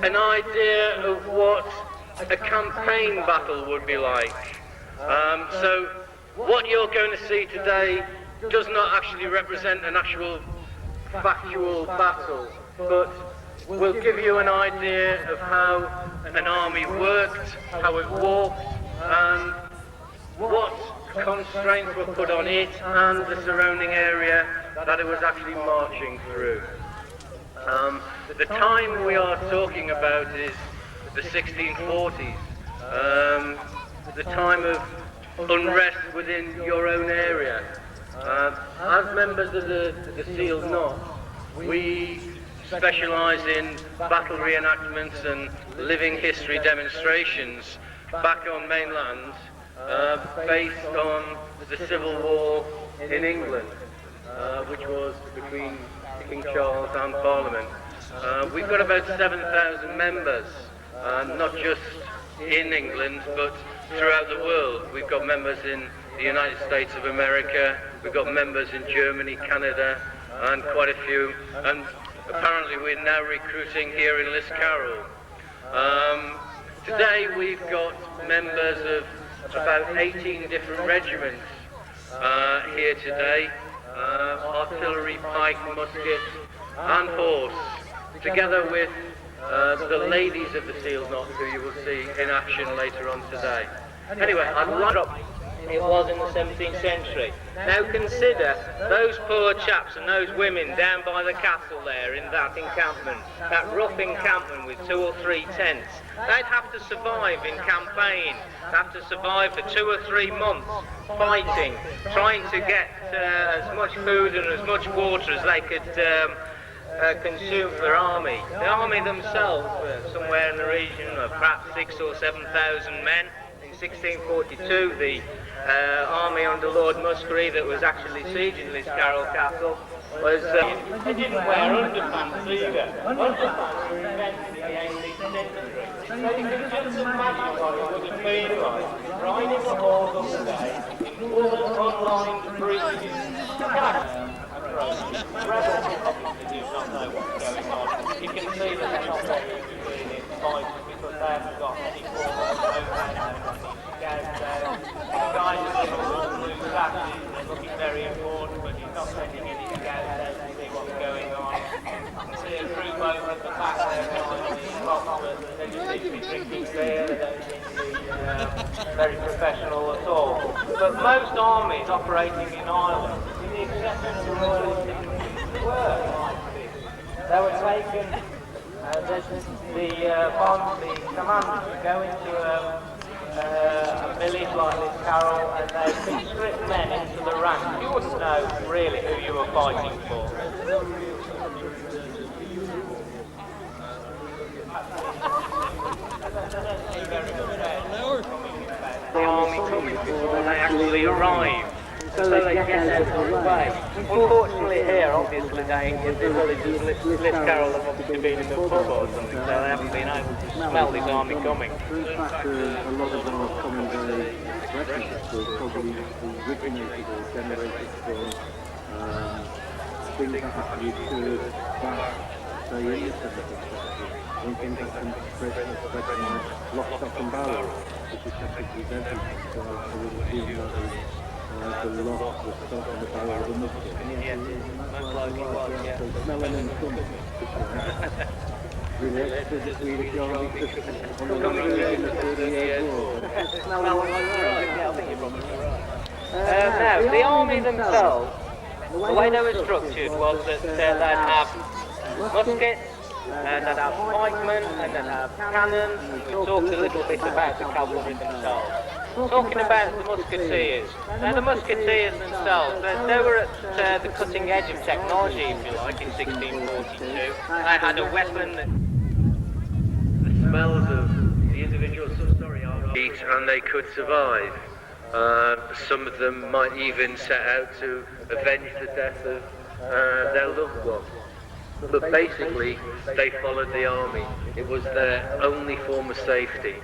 an idea of what a campaign battle would be like. So what you're going to see today does not actually represent an actual factual battle, but will give you an idea of how an army worked, how it walked, and what constraints were put on it and the surrounding area that it was actually marching through. The time we are talking about is the 1640s, the time of unrest within your own area. As members of the Sealed Knot, we specialise in battle reenactments and living history demonstrations back on mainland, based on the Civil War in England, which was between King Charles and Parliament. We've got about 7,000 members, not just in England, but throughout the world. We've got members in the United States of America, we've got members in Germany, Canada, and quite a few. And apparently we're now recruiting here in Liscarroll. Today we've got members of about 18 different regiments here today, artillery, pike, musket and horse, together with the ladies of the Sealed Knot, who you will see in action later on today. Anyway, I'd like... It was in the 17th century. Now consider those poor chaps and those women down by the castle there in that encampment, that rough encampment with 2 or 3 tents. They'd have to survive in campaign, have to survive for 2 or 3 months fighting, trying to get as much food and as much water as they could consume for their army. The army themselves were somewhere in the region of perhaps 6,000 or 7,000 men. In 1642, the army under Lord Muskerry that was actually sieging Liscarroll Castle was... they didn't wear underpants either. Underpants were invented in the 18th century. So you can just imagine what it would have been like riding a horse all day in all unlined breeches. Rebels obviously do not know what's going on. You can see that they're not very good in fighting because they haven't got any form of overhand. The guy who's in all the blue sashes is looking very important, but he's not sending any scouts out to see what's going on. You can see a group over at the back there behind the boxers, they just seem to be drinking beer, they don't seem to be very professional at all. But most armies operating in Ireland, with the exception of the Royal Infantry, were like this. They were taken, the commanders would go into a village like Liscarroll and they'd conscript men into the ranks. You wouldn't know really who you were fighting for. The army coming before they actually arrive, so they get out of the way. Unfortunately here, obviously, the villagers of Liscarroll have obviously been in the pub or something, so they haven't been able to smell this army coming. In fact, a lot of our common references were probably originated or generated from things that actually occurred back, say, in the 17th century. One thing that can spread lock, stock and barrel, which is technically everything, so I would assume that the lock, the stock and the barrel of the musket. Yes, most likely was, yeah. So smelling and something. Related to the Swedish army on the Coming in the 30 Years' War. Yeah, I think you're probably right. Now, the army themselves, the way they were structured was that they'd have muskets, they'd have pikemen, and they'd have cannons. We talked a little bit about the cavalry themselves. Talking about the musketeers. Now the musketeers themselves, they were at the cutting edge of technology, if you like, in 1642. They had a weapon that... The smells of the individual eat and they could survive. Some of them might even set out to avenge the death of their loved ones. But basically, they followed the army. It was their only form of safety.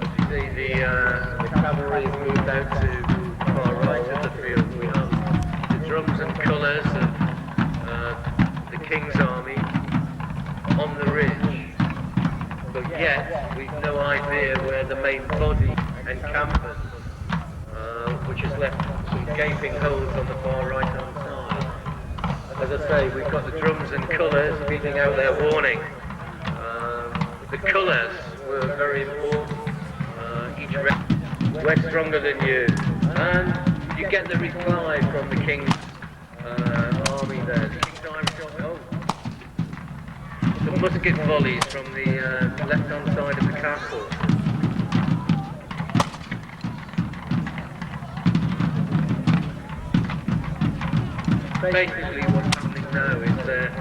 As you see, the cavalry has moved out to far right of the battlefield. We have the drums and colours of the King's Army on the ridge, but yet we've no idea where the main body encampment, which has left some gaping holes on the far right hand side. As I say, we've got the drums and colours beating out their warning. The colours were very important. Each red, we're stronger than you. And you get the reply from the King's army there. The King's Irish army, some musket volleys from the left-hand side of the castle. Basically what's happening now is they're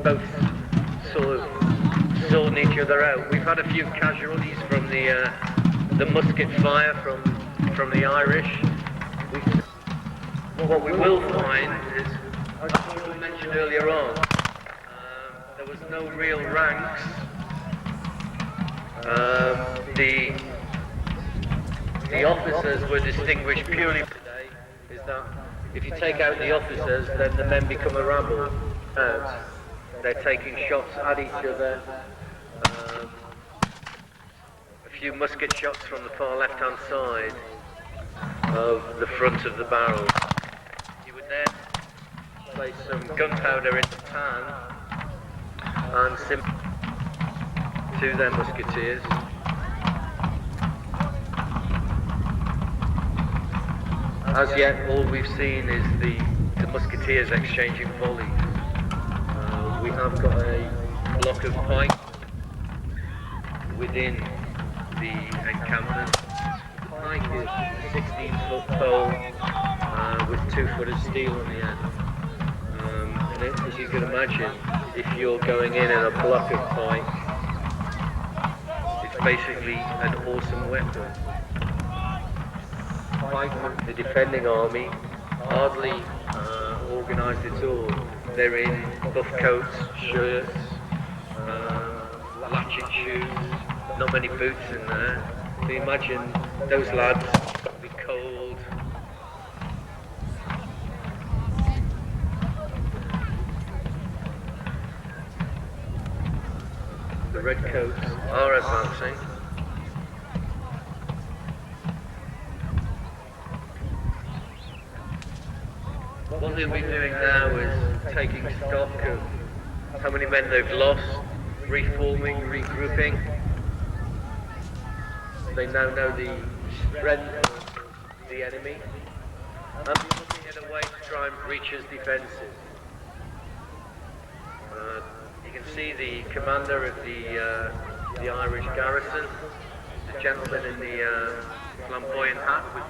both sort of sorting each other out. We've had a few casualties from the musket fire from the Irish. What we will find is, as I mentioned earlier on, there was no real ranks. The officers were distinguished purely today. Is that if you take out the officers, then the men become a rabble. They're taking shots at each other. A few musket shots from the far left-hand side of the front of the barrel. You would then place some gunpowder in the pan and simply to their musketeers. As yet, all we've seen is the musketeers exchanging volleys. We have got a block of pike within the encampment. The pike is a 16-foot pole with 2 foot of steel on the end. And as you can imagine, if you're going in a block of pike, it's basically an awesome weapon. Pikemen, the defending army, hardly organised at all. They're in buff coats, shirts, latchet shoes, not many boots in there. So you imagine those lads be cold. The redcoats are advancing. What they'll be doing now is taking stock of how many men they've lost, reforming, regrouping. They now know the strength of the enemy and they're looking at a way to try and breach his defences. You can see the commander of the Irish garrison, the gentleman in the flamboyant hat with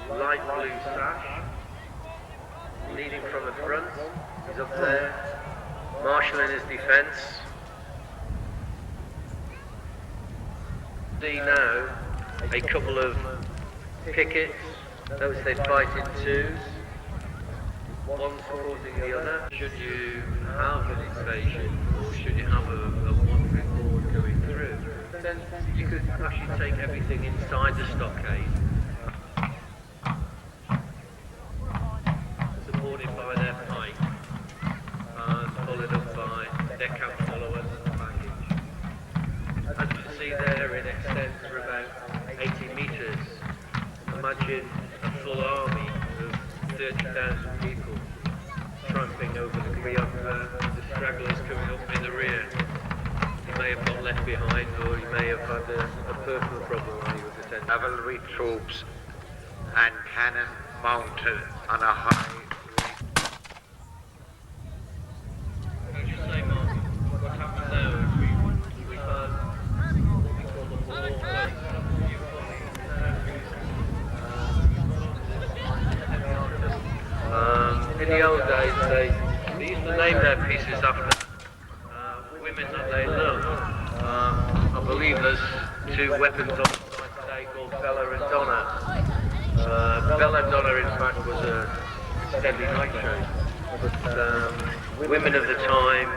the light blue sash. Leading from the front, he's up there, marshalling his defence. See now a couple of pickets, notice they fight in twos, one supporting the other. Should you have an invasion, or should you have a wandering horde going through, then you could actually take everything inside the stockade. Supported by their pike and followed up by their camp followers and baggage. As you see there, in extent for about 80 metres. Imagine a full army of 30,000 people tramping over the stragglers coming up in the rear. You may have got left behind, or you may have had a personal problem while you were attending. Cavalry troops and cannon mounted on a high. What happened now is we've had what we call the ball place. In the old days, they used to name their pieces after women that they loved. I believe there's 2 weapons on the side today called Bella and Donna. Bella and Donna, in fact, was a deadly nightshade. But women of the time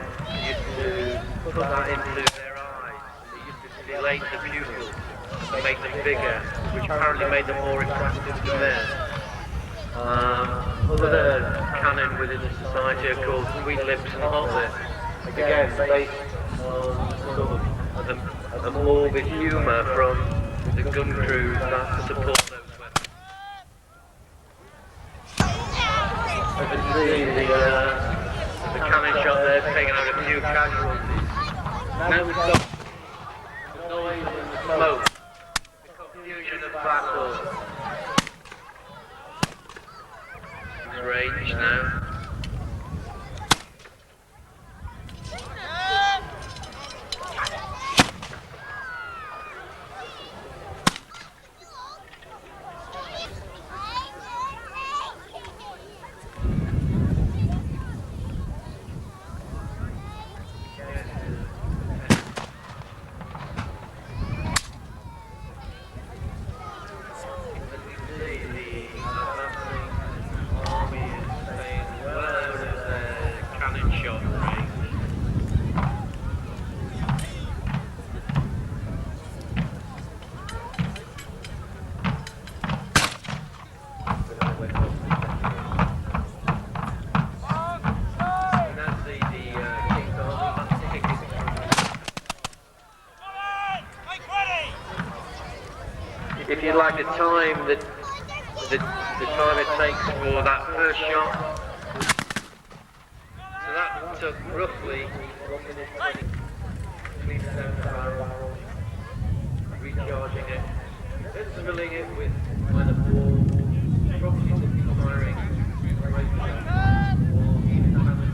used to put that into their eyes. They used to dilate the pupils. to make them bigger, which apparently made them more attractive to men. Other canon within the society are called sweet lips and hot lips. Again, based on sort of a morbid humour from the gun crews that support those weapons. As you can see, the cannon shot there taking out a few casualties. Now we've got the noise and the smoke, the confusion of battle. Range now. If you like the time that the time it takes for that first shot, so that took roughly 1 minute 20. Cleaning down the barrel, recharging it, then filling it with either ball, probably some firing, right shot, or even cannon.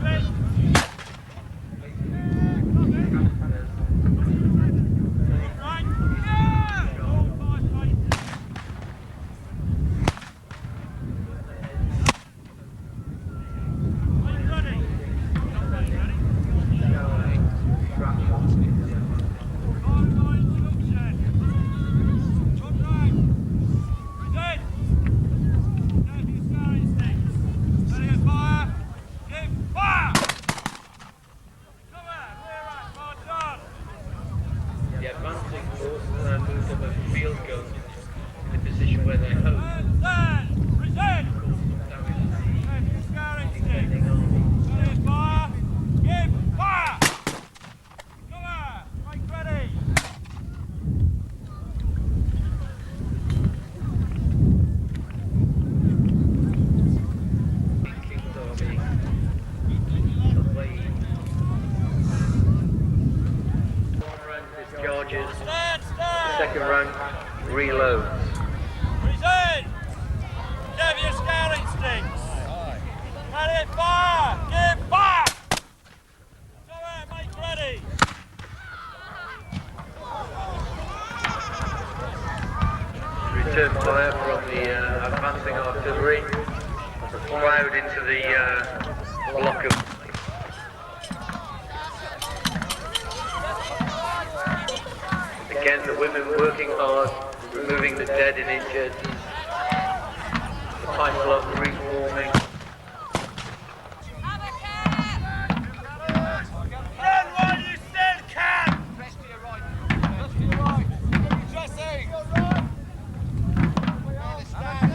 Second rank reloads. Present! Give your scout instincts! Ready, fire! Give fire! Go ahead, make ready! Return fire from the advancing artillery. Plowed into the block of. Again, the women working hard, removing the dead and injured. The pipe block reforming. Run while you still can! Press to your right. Press to your right. Jesse! Stand.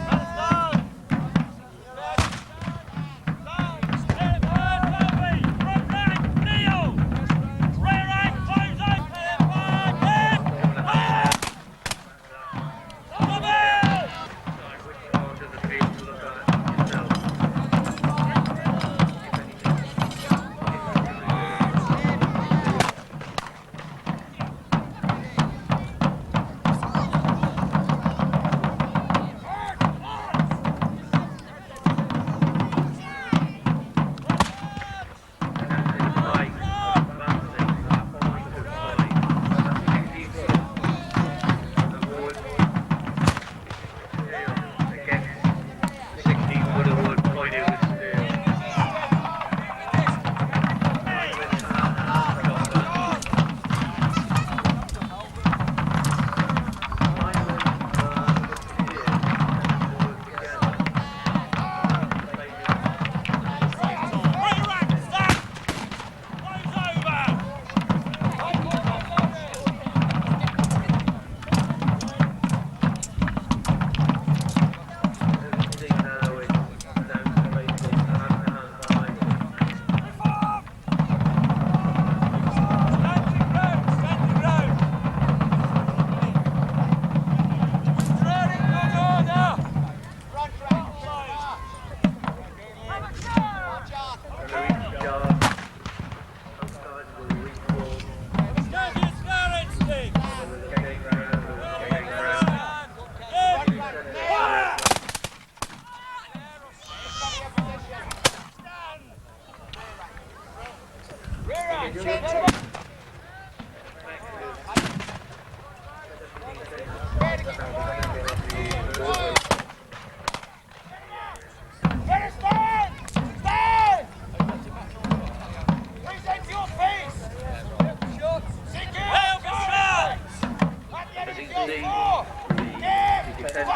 see the defence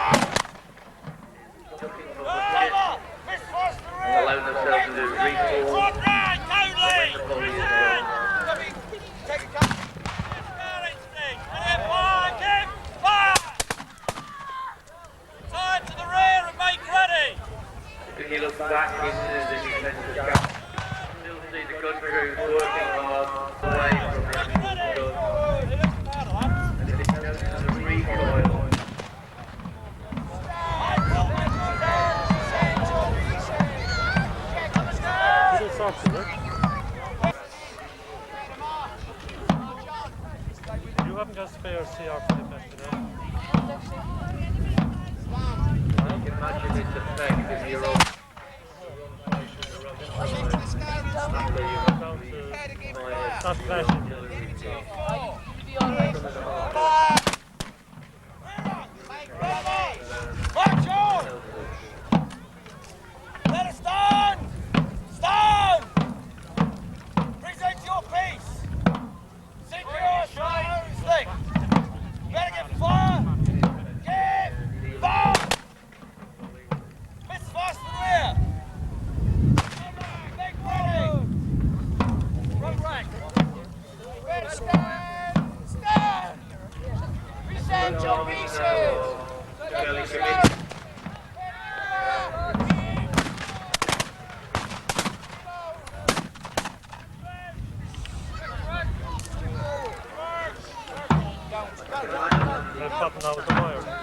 looking for budget, allow themselves to do reform, when the volley is well. Time to the rear and make ready! If you look back into the defensive gap, still see the gun crews working hard away from the actual gun. And if it comes to the recoil, You haven't got spare CR for the event today. you can imagine its effect if you're all Stop flashing. March on! Let us stand! Stand! Present your piece! Secure your own thing! Better get fire! Give fire! Miss fast and rear! Make ready! Run rank! Stand! Stand! Present your pieces! fairly committed. They're popping out the wire.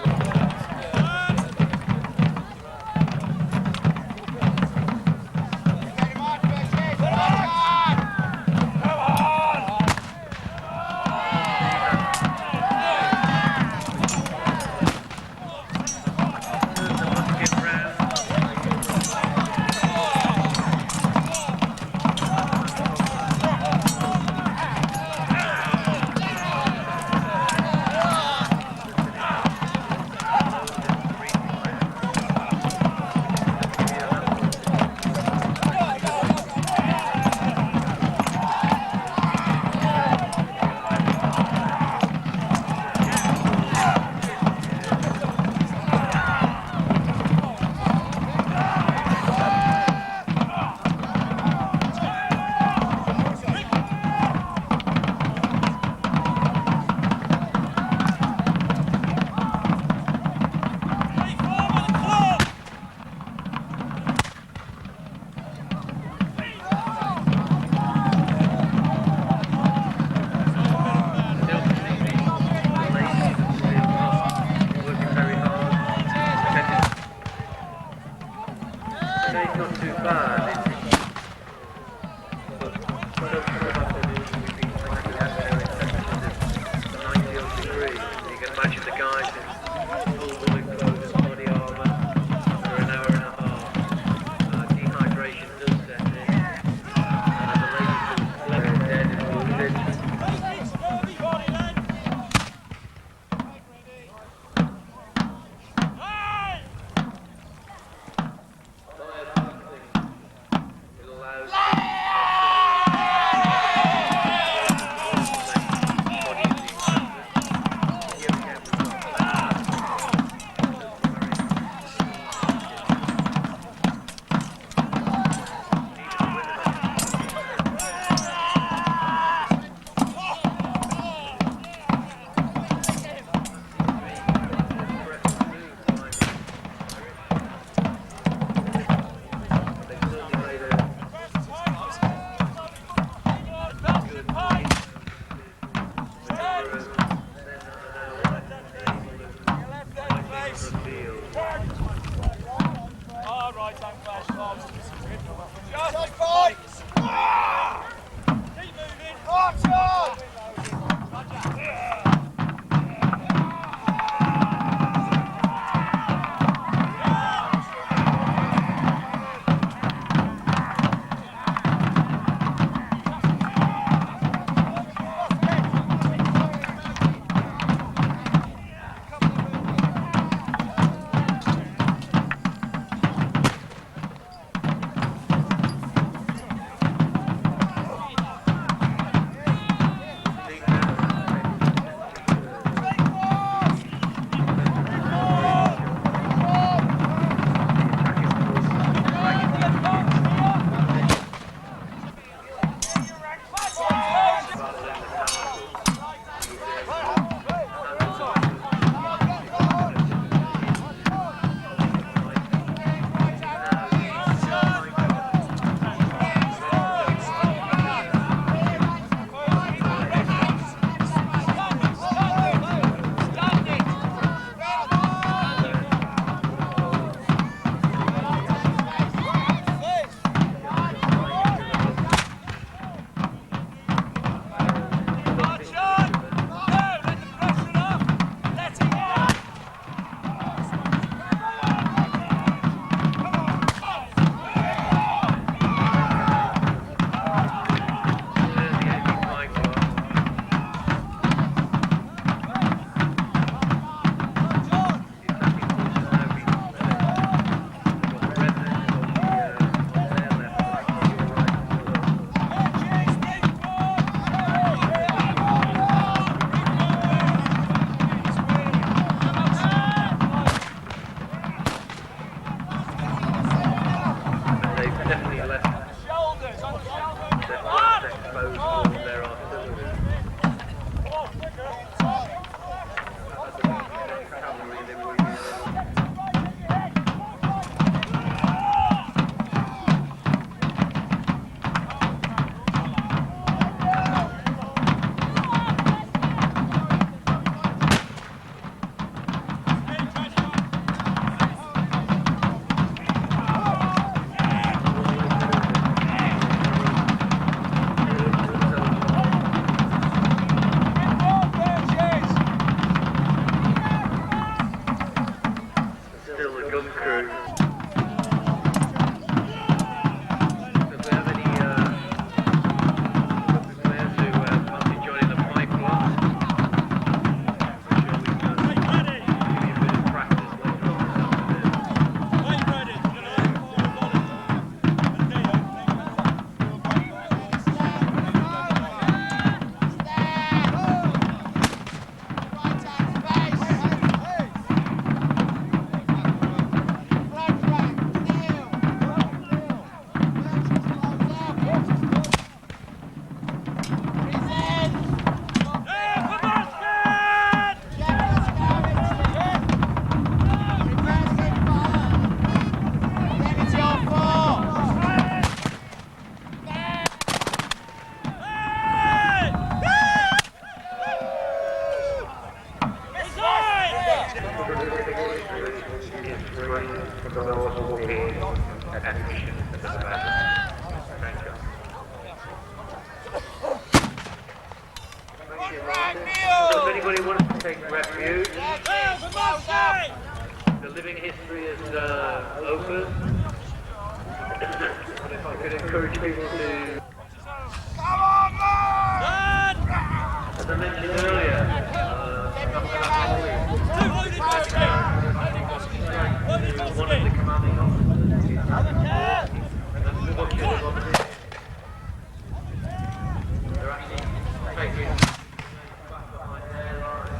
everyone from the North will be at admission at the back. Thank you. So if anybody wants to take refuge, the living history is open. And if I could encourage people to, as I mentioned earlier, one of the commanding officers is they're actually taking back behind their lines.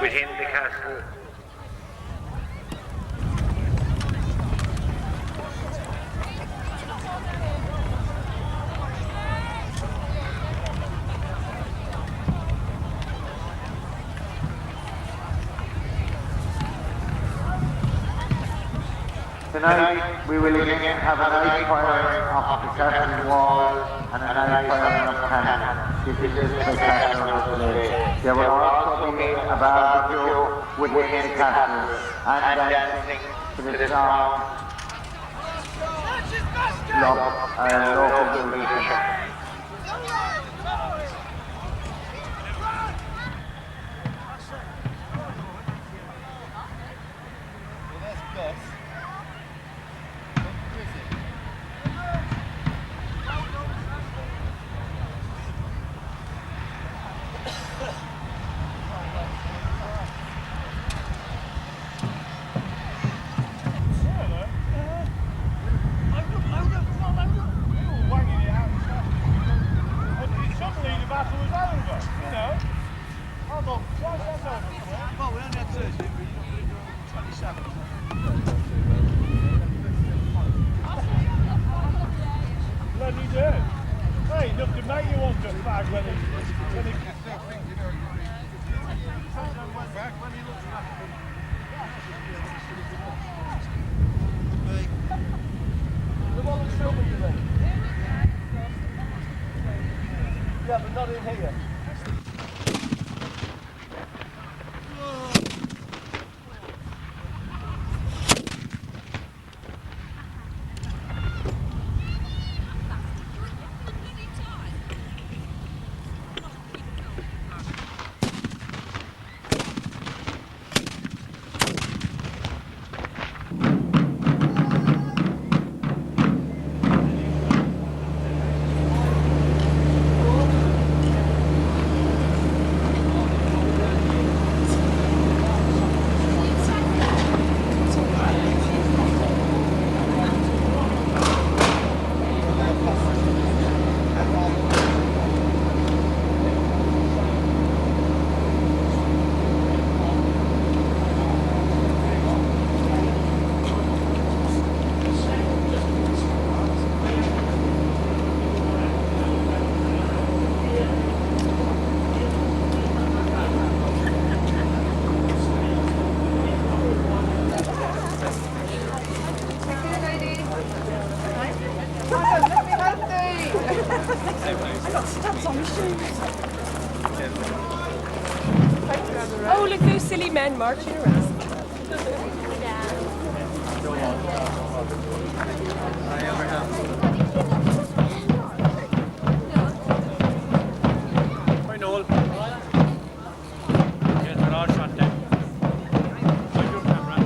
Within the castle. Tonight we will again have a night firing of the castle walls and a night firing of cannon. This is the spectacular display. There will also be a barbecue within the castle and dancing to the song local musician. Bloody do. Hey, look, to make you want to fag when he Yeah, but not in here. Oh, look, those silly men marching around. Hi, Noel. Yes, we're all shot down. Find your camera.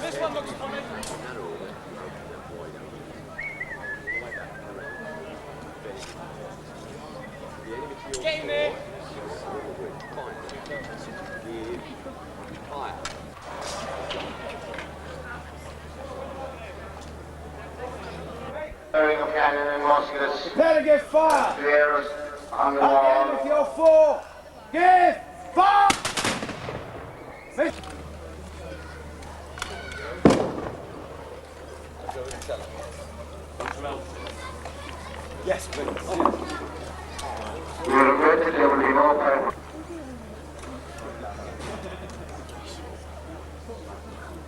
This one looks funny. Get in there. Bearing of cannon and muskets. Prepare to give fire. Clearance on the At the wall. end of your four. Give fire. Yes, please. We regret that there will be no time.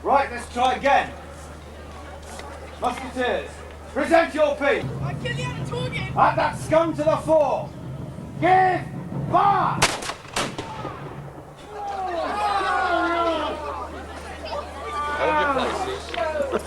Right, let's try again. Musketeers, present your piece. Add that scum to the fore. Give fire. Hold your places.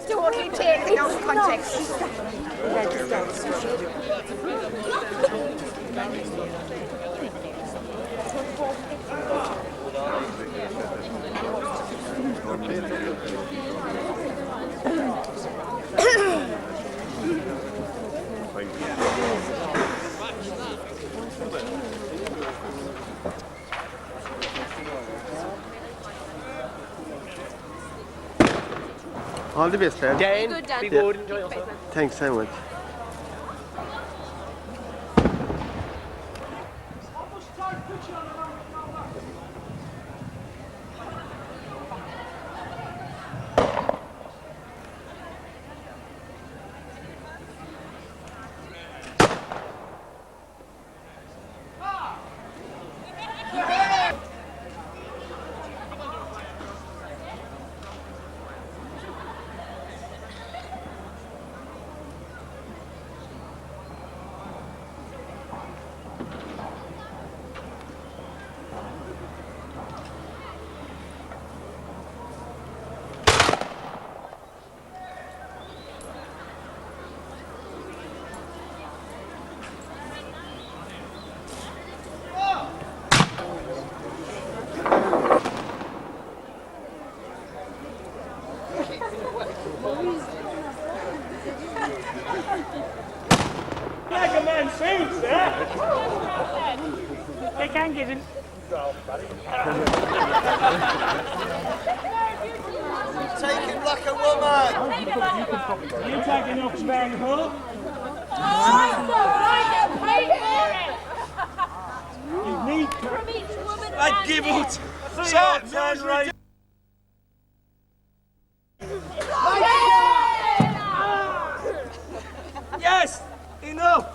totally taken out of context. All the best, Dan. Dan, Good, Dan. be good, enjoy yourself. Thanks so much. Like a man suits, eh? They can get in. Take him like a woman! You taking Oxfam Hook? You need to. I'd give it! Shut down right! Yes! Enough!